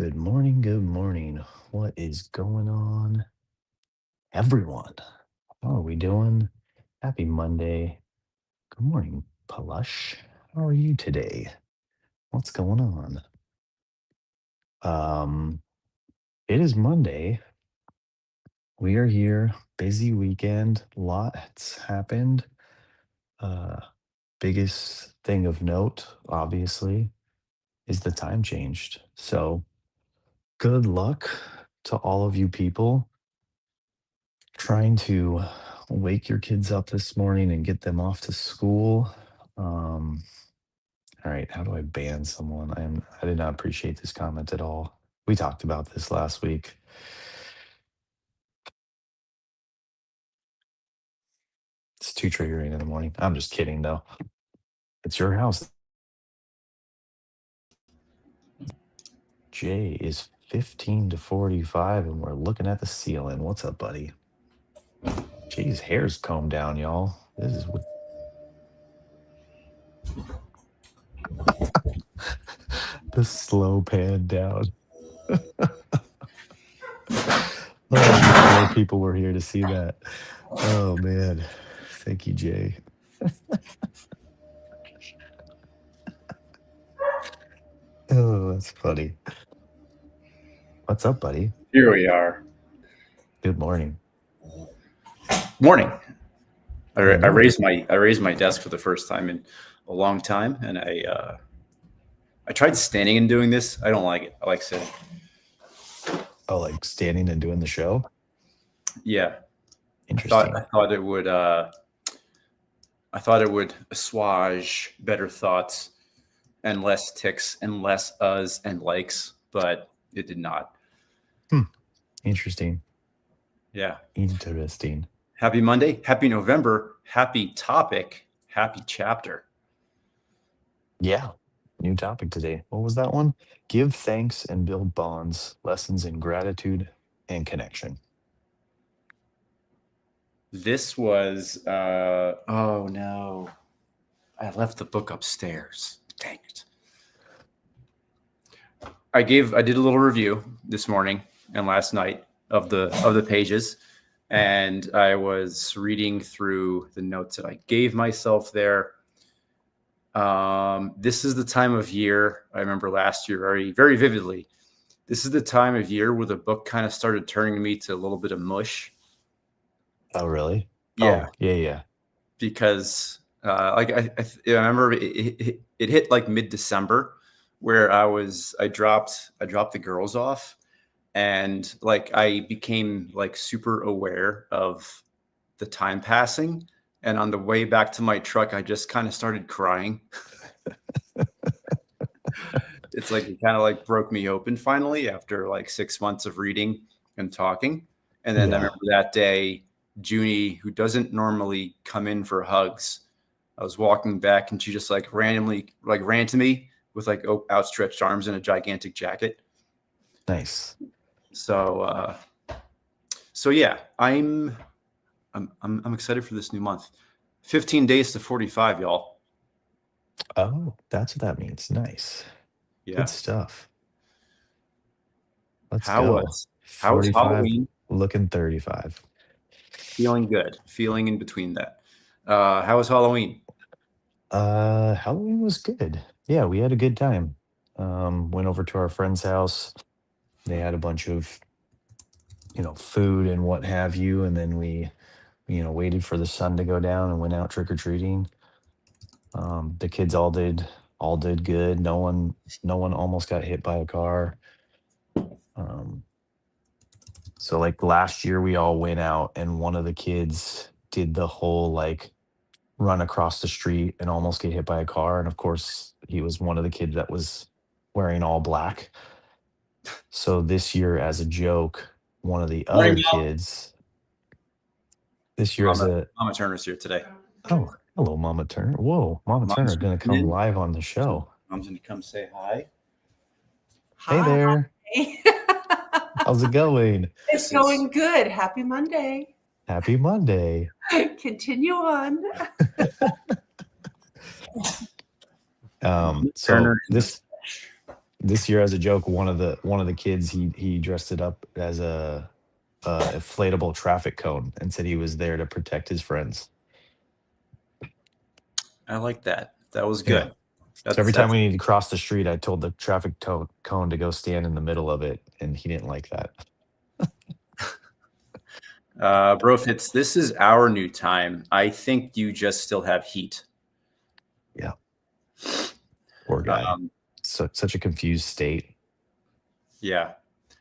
Good morning. Good morning. What is going on, everyone? How are we doing? Happy Monday. Good morning, Plush. How are you today? What's going on? Um, it is Monday. We are here. Busy weekend. Lots happened. Uh, biggest thing of note, obviously, is the time changed. So good luck to all of you people trying to wake your kids up this morning and get them off to school. Um, all right, how do I ban someone? I did not appreciate this comment at all. We talked about this last week. It's too triggering in the morning. I'm just kidding though. It's your house. Jay is 15 to 45 and we're looking at the ceiling. What's up, buddy? Jay's hair's combed down, y'all. This is what the slow pan down. Oh, I wish more people were here to see that. Oh man. Thank you, Jay. Oh, that's funny. What's up, buddy? Here we are. Good morning. Morning. How you I doing? raised my desk for the first time in a long time, and I tried standing and doing this. I don't like it. I like sitting. Oh, like standing and doing the show? Yeah, I thought I Interesting. thought it would I thought it would assuage better thoughts and less ticks and less uhs and likes, but it did not. Hmm. Interesting. Yeah. Interesting. Happy Monday. Happy November. Happy topic. Happy chapter. Yeah. New topic today. What was that one? Give thanks and build bonds. Lessons in gratitude and connection. This was oh no. I left the book upstairs. Dang it. I did a little review this morning and last night of the pages, and I was reading through the notes that I gave myself there. This is the time of year I remember last year very very vividly. This is the time of year where the book kind of started turning me to a little bit of mush. Oh, really? Yeah, Oh, yeah, yeah. because I remember it hit like mid December where I dropped the girls off, and like I became like super aware of the time passing, and on the way back to my truck I just kind of started crying. It's like it kind of like broke me open finally after like 6 months of reading and talking. And then I Yeah. remember that day, Junie, who doesn't normally come in for hugs, I was walking back and she just like randomly like ran to me with like outstretched arms and a gigantic jacket. Nice. So so yeah, I'm excited for this new month. 15 days to 45, y'all. Oh, that's what that means. Nice. Good Yeah. stuff. Let's How go. was how was 45, Halloween? looking 35. Feeling good. Feeling in between that. How was Halloween? Halloween was good. Yeah, we had a good time. Went over to our friend's house. They had a bunch of, food and what have you, and then we, waited for the sun to go down and went out trick or treating. The kids all did good. No one almost got hit by a car. Um, so like last year we all went out and one of the kids did the whole like run across the street and almost get hit by a car. And of course, he was one of the kids that was wearing all black. So this year, as a joke, one of the Morning, other Mel. kids, this year as Mama, a, Mama Turner's here today. oh, hello, Mama Turner. Whoa, Mama Turner Mom's gonna going to come come in. live on the show. Mom's gonna come say hi. Hey Hi. there. How's it going? It's going good. Happy Monday. Happy Monday. Continue on. Mama So Turner in the this flesh. This year, as a joke, one of the kids he dressed it up as a inflatable traffic cone and said he was there to protect his friends. I like that. That was Yeah. good. So That's every time that's we needed to cross the street, I told the cone to go stand in the middle of it, and he didn't like that. Bro Fitz, this is our new time. I think you just still have heat. Yeah, poor guy. Um, Such a confused state. yeah.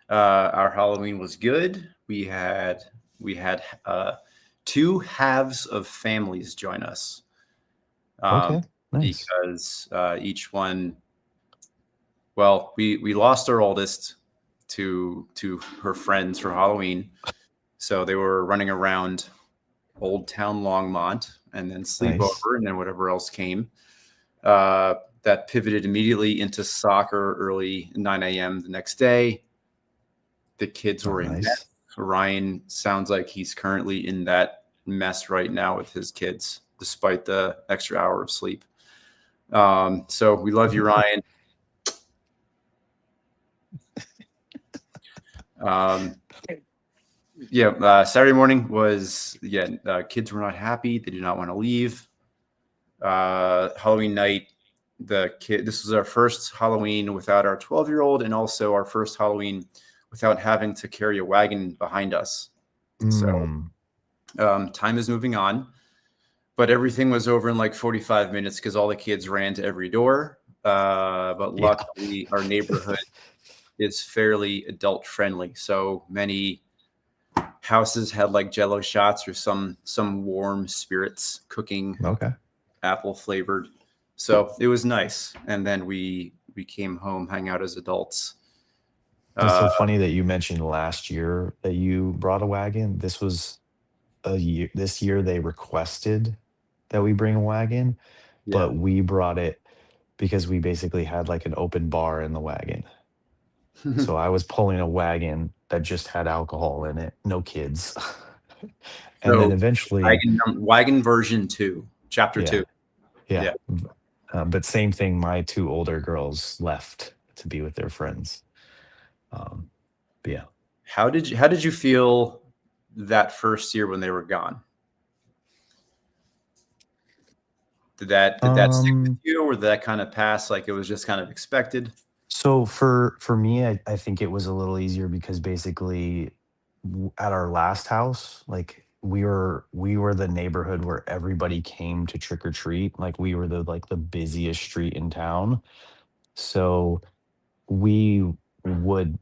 Our Halloween was good. We had two halves of families join us. Okay, nice. Because each one, well, we lost our oldest to her friends for Halloween, so they were running around Old Town Longmont, and then Nice. sleepover, and then whatever else came. That pivoted immediately into soccer early 9 a.m. the next day. The kids Oh, were a mess. nice. Ryan sounds like he's currently in that mess right now with his kids, despite the extra hour of sleep. So we love you, Ryan. Um, yeah, Saturday morning was kids were not happy. They did not want to leave. Halloween night, this was our first Halloween without our 12-year-old, and also our first Halloween without having to carry a wagon behind us. So Mm, time is moving on, but everything was over in like 45 minutes because all the kids ran to every door. But yeah. luckily, our neighborhood is fairly adult friendly, so many houses had like Jello shots or some warm spirits cooking, Okay. apple flavored. So it was nice. And then we came home, hang out as adults. It's Uh, so funny that you mentioned last year that you brought a wagon. This was a year. This year they requested that we bring a wagon, yeah. but we brought it because we basically had like an open bar in the wagon. So I was pulling a wagon that just had alcohol in it, no kids. And then So eventually, wagon version 2, chapter yeah, 2. yeah. Yeah. But same thing, my two older girls left to be with their friends. Um, but yeah. How did you feel that first year when they were gone? Did that stick with Um, you, or did that kind of pass like it was just kind of expected? so for me, I think it was a little easier because basically at our last house, like we were the neighborhood where everybody came to trick or treat. Like we were the busiest street in town. So we would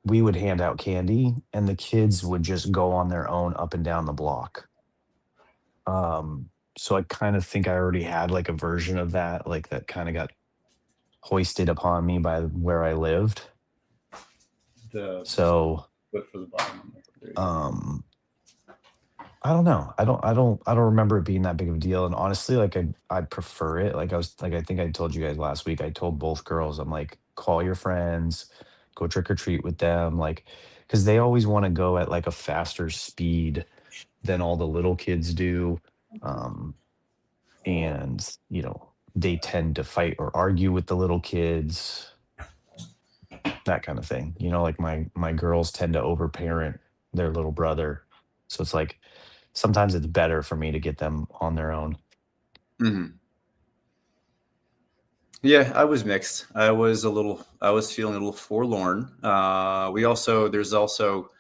we would hand out candy and the kids would just go on their own up and down the block. So I kind of think I already had like a version of that, like that kind of got hoisted upon me by where I lived. The So foot for the bottom. There you go. um I don't know. I don't remember it being that big of a deal. And honestly, like I prefer it. Like I think I told you guys last week, I told both girls, I'm like, call your friends, go trick or treat with them. Like, because they always want to go at like a faster speed than all the little kids do. Um, and they tend to fight or argue with the little kids, that kind of thing. Like my girls tend to overparent their little brother. So it's like sometimes it's better for me to get them on their own. Mhm. Yeah, I was mixed. I was feeling a little forlorn. There's also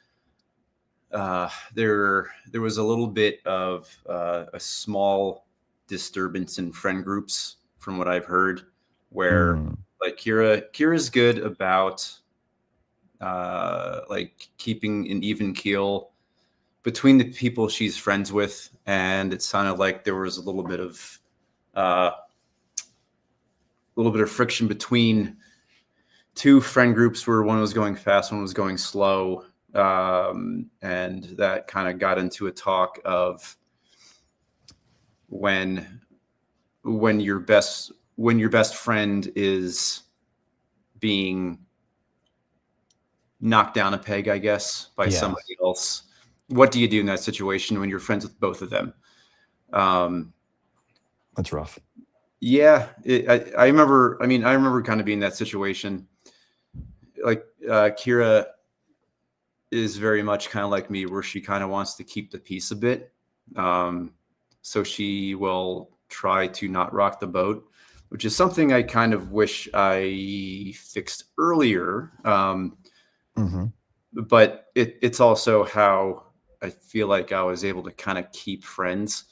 there was a little bit of a small disturbance in friend groups from what I've heard, where Mm, like Kira's good about like keeping an even keel between the people she's friends with, and it sounded like there was uh, a little bit of friction between two friend groups where one was going fast, one was going slow. And that kind of got into a talk of when your best friend is being knocked down a peg, I guess, by yeah, somebody else. What do you do in that situation when you're friends with both of them? Um, that's rough. yeah, I remember. I mean, I remember kind of being in that situation. Kira is very much kind of like me, where she kind of wants to keep the peace a bit. Um, so she will try to not rock the boat, which is something I kind of wish I fixed earlier. Hmm. But it's also how I feel like I was able to kind of keep friends.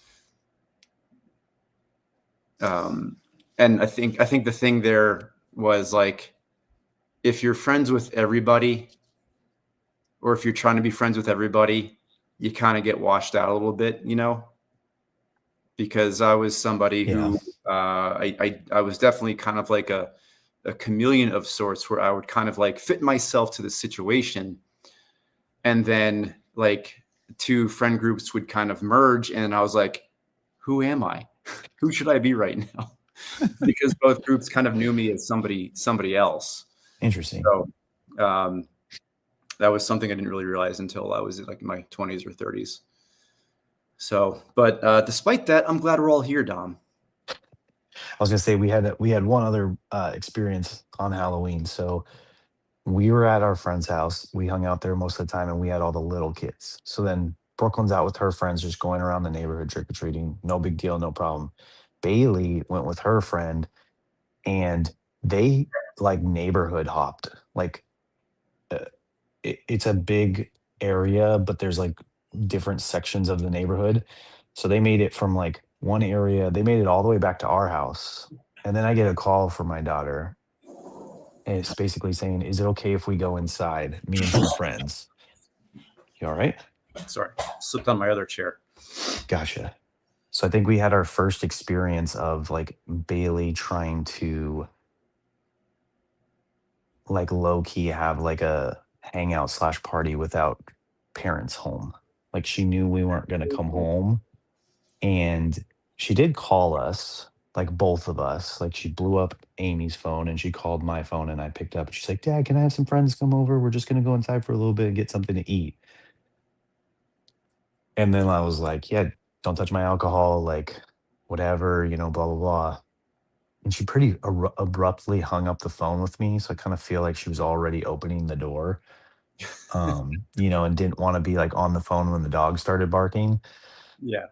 And I think the thing there was like, if you're friends with everybody, or if you're trying to be friends with everybody, you kind of get washed out a little bit, because I was somebody Yeah. who I was definitely kind of like a chameleon of sorts, where I would kind of like fit myself to the situation, and then like two friend groups would kind of merge, and I was like, who am I? Who should I be right now? Because both groups kind of knew me as somebody else. Interesting. So um, that was something I didn't really realize until I was like in my 20s or 30s. So, but despite that, I'm glad we're all here, Dom. I was gonna say we had one other experience on Halloween. So we were at our friend's house. We hung out there most of the time, and we had all the little kids. So then Brooklyn's out with her friends, just going around the neighborhood trick or treating. No big deal, no problem. Bailey went with her friend, and they like neighborhood hopped. Like uh, it's a big area, but there's like different sections of the neighborhood. So they made it from like one area, they made it all the way back to our house. And then I get a call from my daughter, and it's basically saying, "Is it okay if we go inside, me and some friends?" You all right? Sorry, slipped on my other chair. Gotcha. So I think we had our first experience of like Bailey trying to like low key have like a hangout slash party without parents home. Like she knew we weren't going to come home, and she did call us, like both of us. Like she blew up Amy's phone and she called my phone, and I picked up, and she's like, "Dad, can I have some friends come over? We're just going to go inside for a little bit and get something to eat." And then I was like, "Yeah, don't touch my alcohol, like whatever, blah blah blah." And she pretty abruptly hung up the phone with me, so I kind of feel like she was already opening the door, and didn't want to be like on the phone when the dog started barking. Yeah,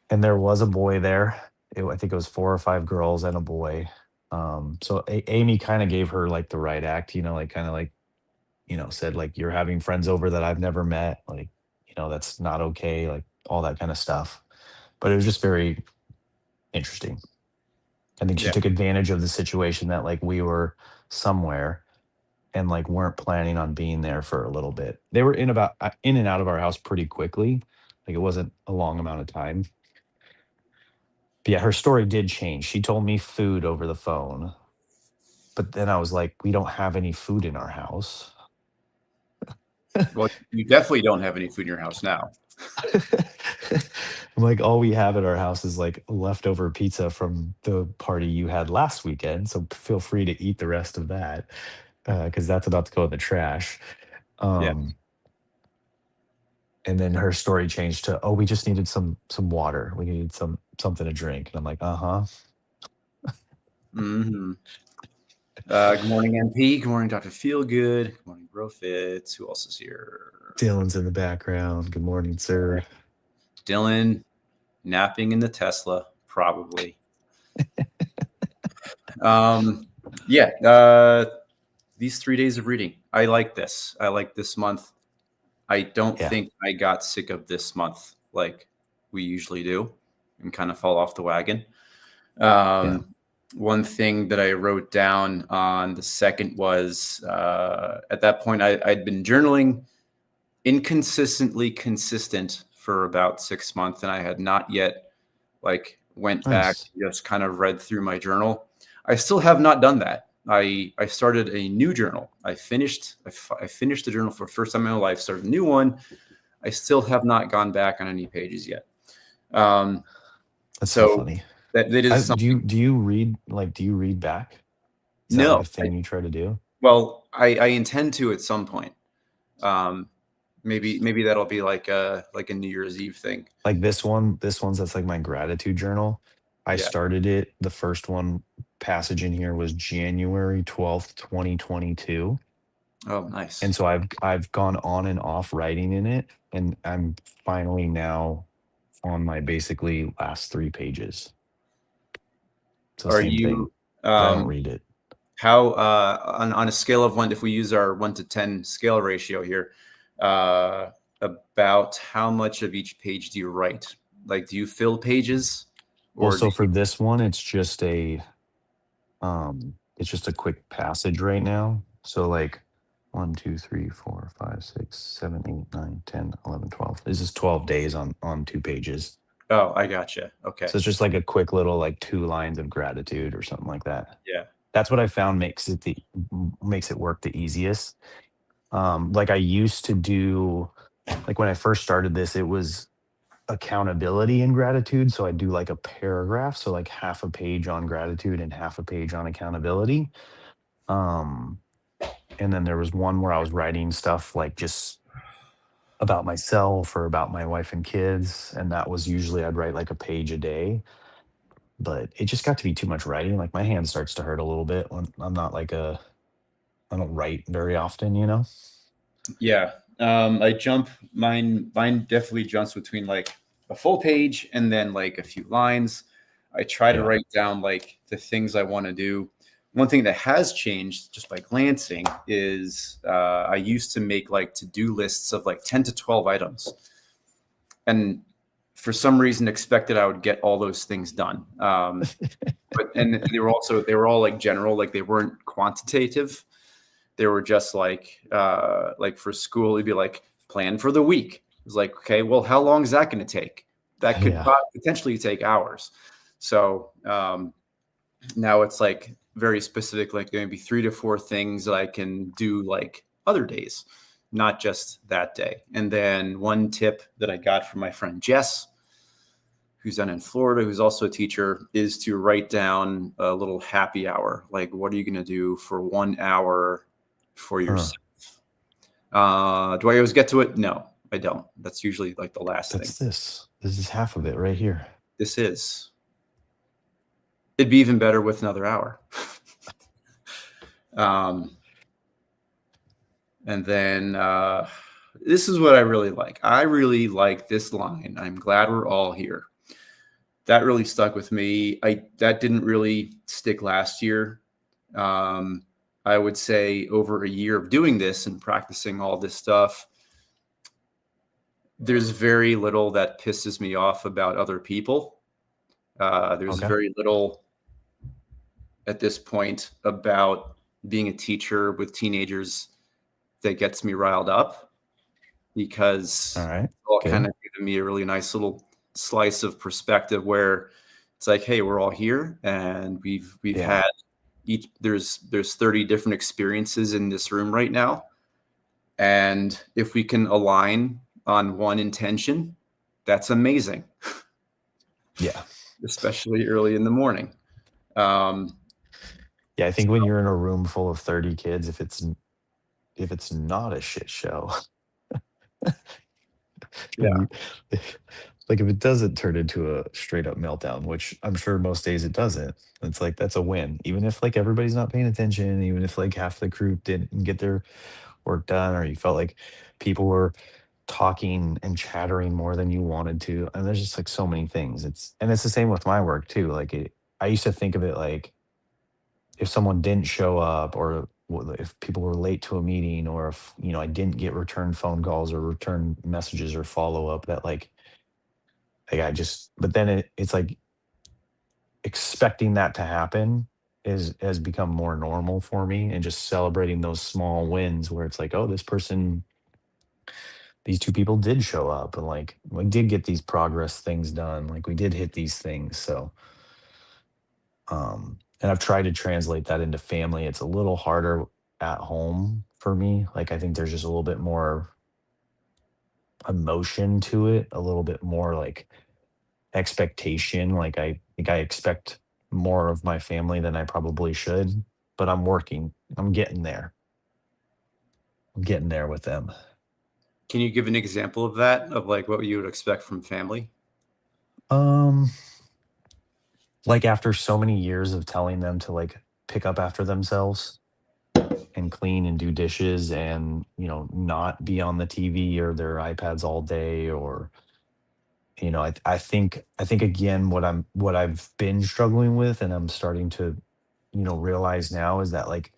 And there was a boy there. I think it was four or five girls and a boy. So Amy kind of gave her like the right act, like kind of like, said like, "You're having friends over that I've never met. Like, that's not okay." Like all that kind of stuff. But it was just very interesting. I think she yeah, took advantage of the situation that like we were somewhere and like weren't planning on being there for a little bit. They were in and out of our house pretty quickly. Like it wasn't a long amount of time. But yeah, her story did change. She told me food over the phone, but then I was like, "We don't have any food in our house." well, you definitely don't have any food in your house now. I'm like, "All we have at our house is like leftover pizza from the party you had last weekend. So feel free to eat the rest of that, because that's about to go in the trash." Yeah. Um, and then her story changed to, "Oh, we just needed some water. We needed something to drink." And I'm like, "Uh-huh." Hmm. Good morning, MP. Good morning, Dr. Feelgood. Good morning, Brofits. Who else is here? Dylan's in the background. Good morning, sir. Dylan, napping in the Tesla, probably. Um, yeah. These 3 days of reading. I like this. I like this month. I don't Yeah, think I got sick of this month like we usually do and kind of fall off the wagon. yeah. One thing that I wrote down on the second was at that point I'd been journaling inconsistently consistent for about 6 months, and I had not yet like went back, Nice. just kind of read through my journal. I still have not done that. I started a new journal. I finished the journal for the first time in my life. Started a new one. I still have not gone back on any pages yet. Um, That's so so funny. that is Do something. you read back? Is that like No, a thing you try to do? well, I intend to at some point. Um, maybe that'll be like a New Year's Eve thing. Like this one's that's like my gratitude journal. I Yeah. started it. The first one passage in here was January 12th, 2022. Oh, nice. And so I've gone on and off writing in it, and I'm finally now on my basically last 3 pages. So Are same thing, you but I don't um read it. how on a scale of 1, if we use our 1 to 10 scale ratio here, uh about how much of each page do you write? Like, do you fill pages, Well, or do so for you? this one, it's just a quick passage right now. So like 1, 2, 3, 4, 5, 6, 7, 8, 9, 10, 11, 12. This is 12 days on 2 pages. Oh, I gotcha. Okay. So it's just like a quick little like 2 lines of gratitude or something like that. Yeah. That's what I found makes it work the easiest. Like I used to do, like when I first started this, it was accountability and gratitude. So I do like a paragraph, so like half a page on gratitude and half a page on accountability. Um, and then there was one where I was writing stuff like just about myself or about my wife and kids, and that was usually I'd write like a page a day. But it just got to be too much writing. Like my hand starts to hurt a little bit when I'm not like a I don't write very often, you know? Yeah. I jump mine definitely jumps between like a full page and then like a few lines. I try to Yeah. write down like the things I want to do. One thing that has changed just by glancing is I used to make like to-do lists of like 10 to 12 items. And for some reason expected I would get all those things done. But and they were all like general, like they weren't quantitative. They were just like for school, it'd be like plan for the week. It was like, okay, well, how long is that going to take? That could Yeah. potentially take hours. So now it's like very specific, like maybe 3 to 4 things that I can do like other days, not just that day. And then one tip that I got from my friend Jess, who's down in Florida, who's also a teacher, is to write down a little happy hour. Like, what are you going to do for 1 hour for Huh. yourself? Do I always get to it? No, I don't. That's usually like the last thing. That's this. This is half of it right here. This is. It'd be even better with another hour. um, and then this is what I really like. I really like this line. I'm glad we're all here. That really stuck with me. That didn't really stick last year. Um, I would say over a year of doing this and practicing all this stuff, there's very little that pisses me off about other people. There's Okay. very little at this point about being a teacher with teenagers that gets me riled up, All because right. it's all kind Good. of giving me a really nice little slice of perspective where it's like, hey, we're all here and we've Yeah. had there's 30 different experiences in this room right now. And if we can align on one intention, that's amazing, Yeah. especially early in the morning. Um, Yeah, I think when you're in a room full of 30 kids, if it's not a shit show, yeah, and you like if it doesn't turn into a straight up meltdown, which I'm sure most days it doesn't, it's like that's a win. Even if like everybody's not paying attention, even if like half the crew didn't get their work done, or you felt like people were talking and chattering more than you wanted to. And there's just like so many things. It's the same with my work too. I used to think of it like if someone didn't show up, or if people were late to a meeting, or if I didn't get return phone calls or return messages or follow up, that like I just but then it's like expecting that to happen is has become more normal for me, and just celebrating those small wins where it's like, oh, these two people did show up, and like we did get these progress things done, like we did hit these things. So and I've tried to translate that into family. It's a little harder at home for me. Like I think there's just a little bit more emotion to it, a little bit more like expectation. Like I think I expect more of my family than I probably should, but I'm working. I'm getting there. I'm getting there with them. can you give an example of that, of like what you would expect from family? Um like after so many years of telling them to like pick up after themselves, and clean and do dishes and, not be on the TV or their iPads all day. Or, I think again, what I've been struggling with and I'm starting to, realize now is that, like,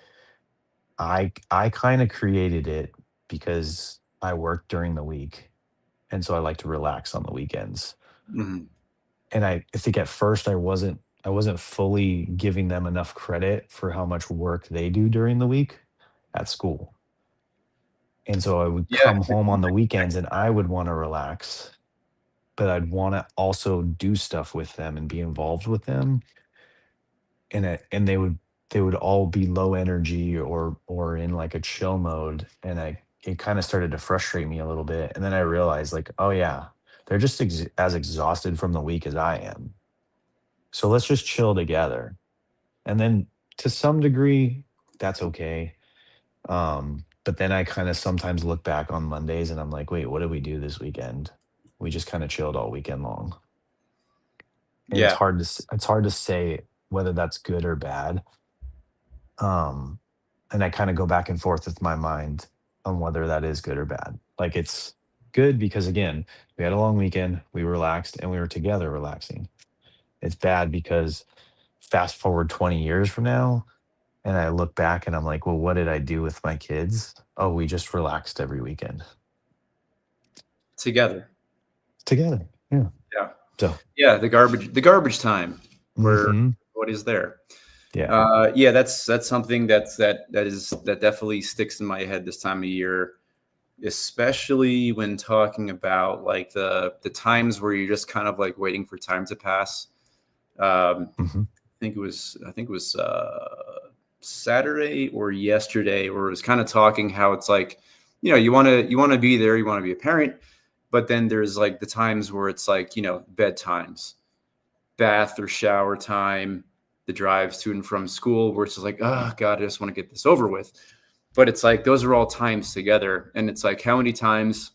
I kind of created it because I work during the week. And so I like to relax on the weekends. Mhm. And I think at first I wasn't fully giving them enough credit for how much work they do during the week at school. And so I would Yeah, come home on the weekends and I would want to relax, but I'd want to also do stuff with them and be involved with them. And they would all be low energy or in like a chill mode. And it kind of started to frustrate me a little bit. And then I realized, like, oh yeah, they're just as exhausted from the week as I am. So let's just chill together. And then to some degree, that's okay. But then I kind of sometimes look back on Mondays and I'm like, wait, what did we do this weekend? We just kind of chilled all weekend long. And yeah, it's hard to say whether that's good or bad. Um, and I kind of go back and forth with my mind on whether that is good or bad. Like, it's good because, again, we had a long weekend, we relaxed, and we were together relaxing. It's bad because fast forward 20 years from now, and I look back and I'm like, well, what did I do with my kids? Oh, we just relaxed every weekend together. together. Yeah. Yeah, So, yeah. The garbage time where hmm, what is there. yeah. Yeah, that's something that definitely sticks in my head this time of year, especially when talking about like the times where you're just kind of like waiting for time to pass. Hmm. I think it was Saturday or yesterday, where it was kind of talking how it's like, you want to be there, you want to be a parent, but then there's like the times where it's like, bedtimes, bath or shower time, the drives to and from school, where it's just like, oh God, I just want to get this over with. But it's like those are all times together, and it's like how many times,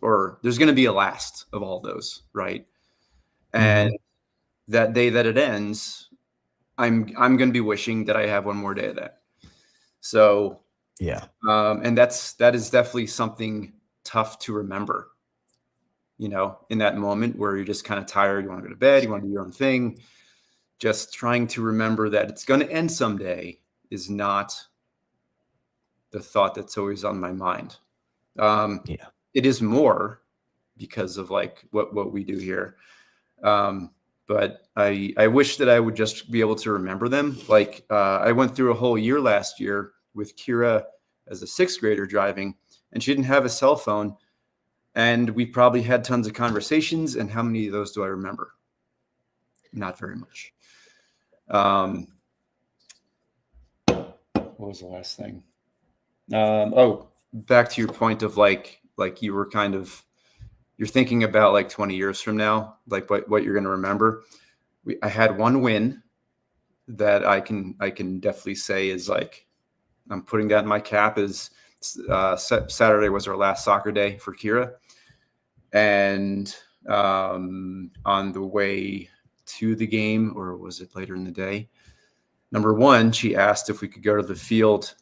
or there's going to be a last of all those, right? And Hmm. that day that it ends, I'm going to be wishing that I have one more day of that. So, Yeah. and that is definitely something tough to remember. In that moment where you're just kind of tired, you want to go to bed, you want to do your own thing. Just trying to remember that it's going to end someday is not the thought that's always on my mind. Um, Yeah. it is more because of like what we do here. Um, but I wish that I would just be able to remember them. Like I went through a whole year last year with Kira as a sixth grader driving, and she didn't have a cell phone. And we probably had tons of conversations. And how many of those do I remember? Not very much. Um, what was the last thing? Oh, back to your point of like you were kind of you're thinking about like 20 years from now, like what you're going to remember. I had one win that I can definitely say is like I'm putting that in my cap. Is Saturday was our last soccer day for Kira, and on the way to the game, or was it later in the day? Number one, she asked if we could go to the field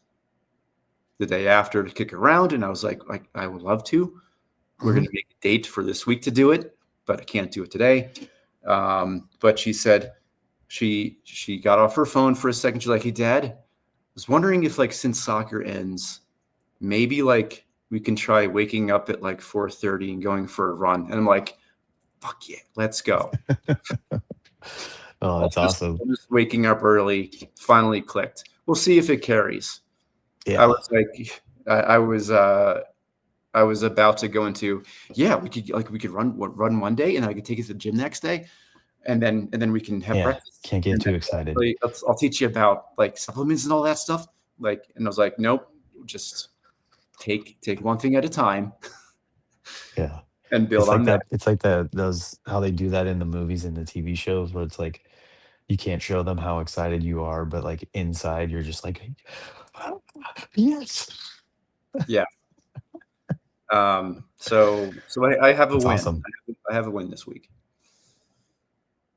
the day after to kick around, and I was like I would love to. We're going Hmm. to make a date for this week to do it, but I can't do it today. But she said she got off her phone for a second. She's like, "Hey, Dad, I was wondering if like since soccer ends, maybe like we can try waking up at like 4:30 and going for a run." And I'm like, "Fuck yeah, let's go." Oh, that's awesome. Just waking up early finally clicked. We'll see if it carries. I Yeah. was like, I was about to go into, yeah, we could run one day, and I could take it to the gym next day, and then we can have Yeah. breakfast, Can't get and then too excited. actually, I'll teach you about like supplements and all that stuff. Like, and I was like, nope, just take one thing at a time Yeah. and build It's like on that. that. It's like those how they do that in the movies and the TV shows where it's like you can't show them how excited you are, but like inside you're just like, yes. Yeah. So I have a That's win. awesome. I have a win this week.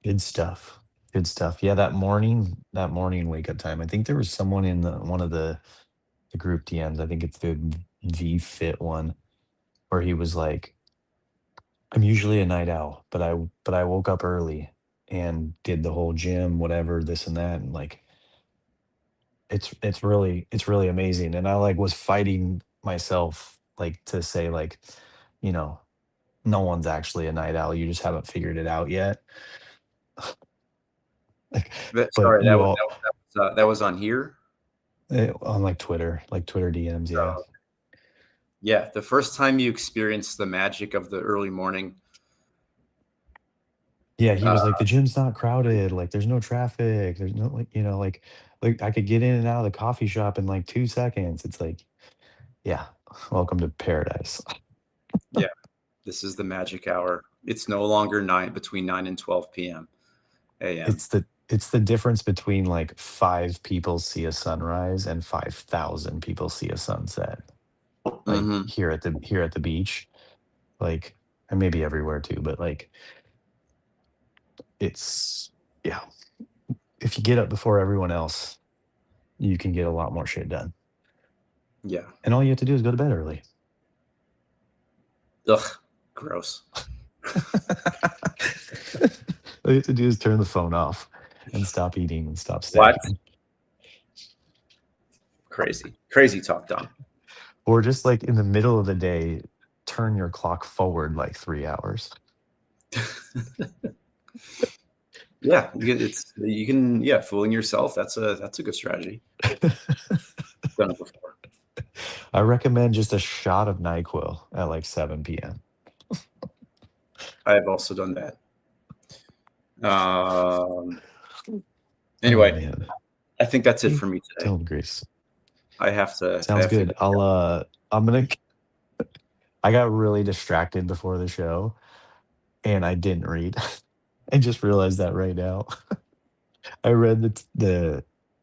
Good stuff. Good stuff. Yeah, that morning wake up time. I think there was someone in one of the the group DMs. I think it's the V Fit one where he was like, "I'm usually a night owl, but I woke up early and did the whole gym, whatever, this and that, and like it's really amazing." And I like was fighting myself like to say like, you know, no one's actually a night owl. You just haven't figured it out yet. Like, but Sorry, you all that was on here. on like Twitter DMs, yeah. So, yeah, the first time you experience the magic of the early morning. Yeah, he Uh, was like, "The gym's not crowded, like, there's no traffic, there's no, like, like, I could get in and out of the coffee shop in, like, 2 seconds." It's like, yeah, welcome to paradise. yeah, this is the magic hour. It's no longer between 9 and 12 p.m. a.m. It's the difference between, like, 5 people see a sunrise and 5,000 people see a sunset, like, Mhm. here at the beach, like, and maybe everywhere too, but, like, it's yeah, if you get up before everyone else, you can get a lot more shit done, Yeah. and all you have to do is go to bed early. Ugh, gross. All you have to do is turn the phone off and stop eating and stop What? snacking. Crazy talk, Don. Or just like in the middle of the day, turn your clock forward like 3 hours. Yeah, fooling yourself. That's a good strategy. Done it before. I recommend just a shot of NyQuil at like 7 p.m. I have also done that. Oh Anyway, man. I think that's it Hey, for me today. tell him, Grace. I have to Sounds good. get I'm gonna I got really distracted before the show and I didn't read. I just realized that right now. I read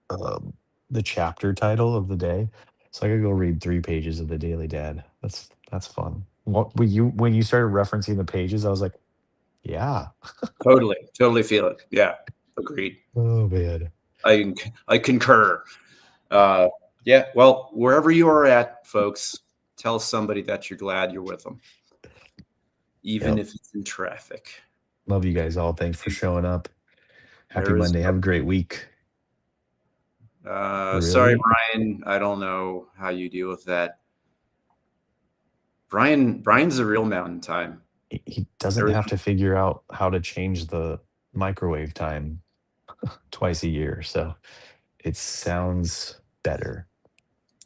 um the chapter title of the day. So I gotta go read 3 pages of the Daily Dad. That's fun. What when you started referencing the pages, I was like, yeah. totally feel it. Yeah, agreed. Oh man. I concur. Uh, yeah, well, wherever you are at, folks, tell somebody that you're glad you're with them, even Yep. if it's in traffic. Love you guys all. Thanks for showing up. Happy There is Monday. Have a great week. sorry, Really? Brian. I don't know how you deal with that. Brian's a real mountain time. He doesn't have Everything. to figure out how to change the microwave time twice a year. So it sounds better,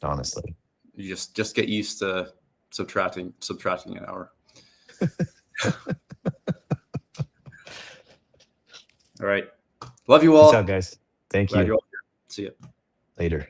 honestly. You just get used to subtracting an hour. All right. Love you Peace out, all. guys. Thank Glad you. you're all here. See you. Later.